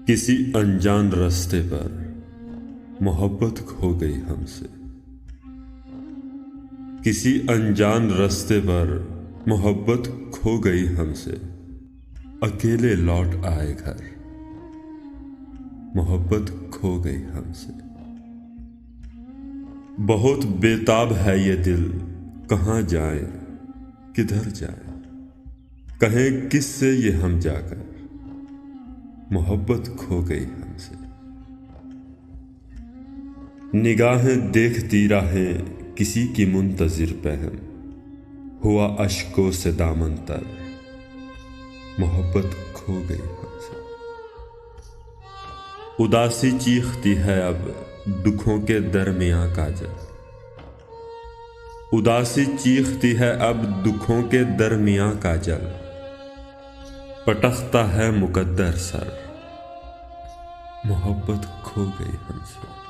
किसी अनजान रास्ते पर मोहब्बत खो गई हमसे। किसी अनजान रास्ते पर मोहब्बत खो गई हमसे। अकेले लौट आए घर, मोहब्बत खो गई हमसे। बहुत बेताब है ये दिल, कहाँ जाए किधर जाए, कहें किससे ये हम जाकर, मोहब्बत खो गई हमसे। निगाहें देखती राहें किसी की मुंतजिर पहन, हुआ अश्कों से दामन तर, मोहब्बत खो गई हमसे। उदासी चीखती है अब दुखों के दरमियां काजल, उदासी चीखती है अब दुखों के दरमियां काजल, पटकता है मुकद्दर सर, मोहब्बत खो गई हमसे।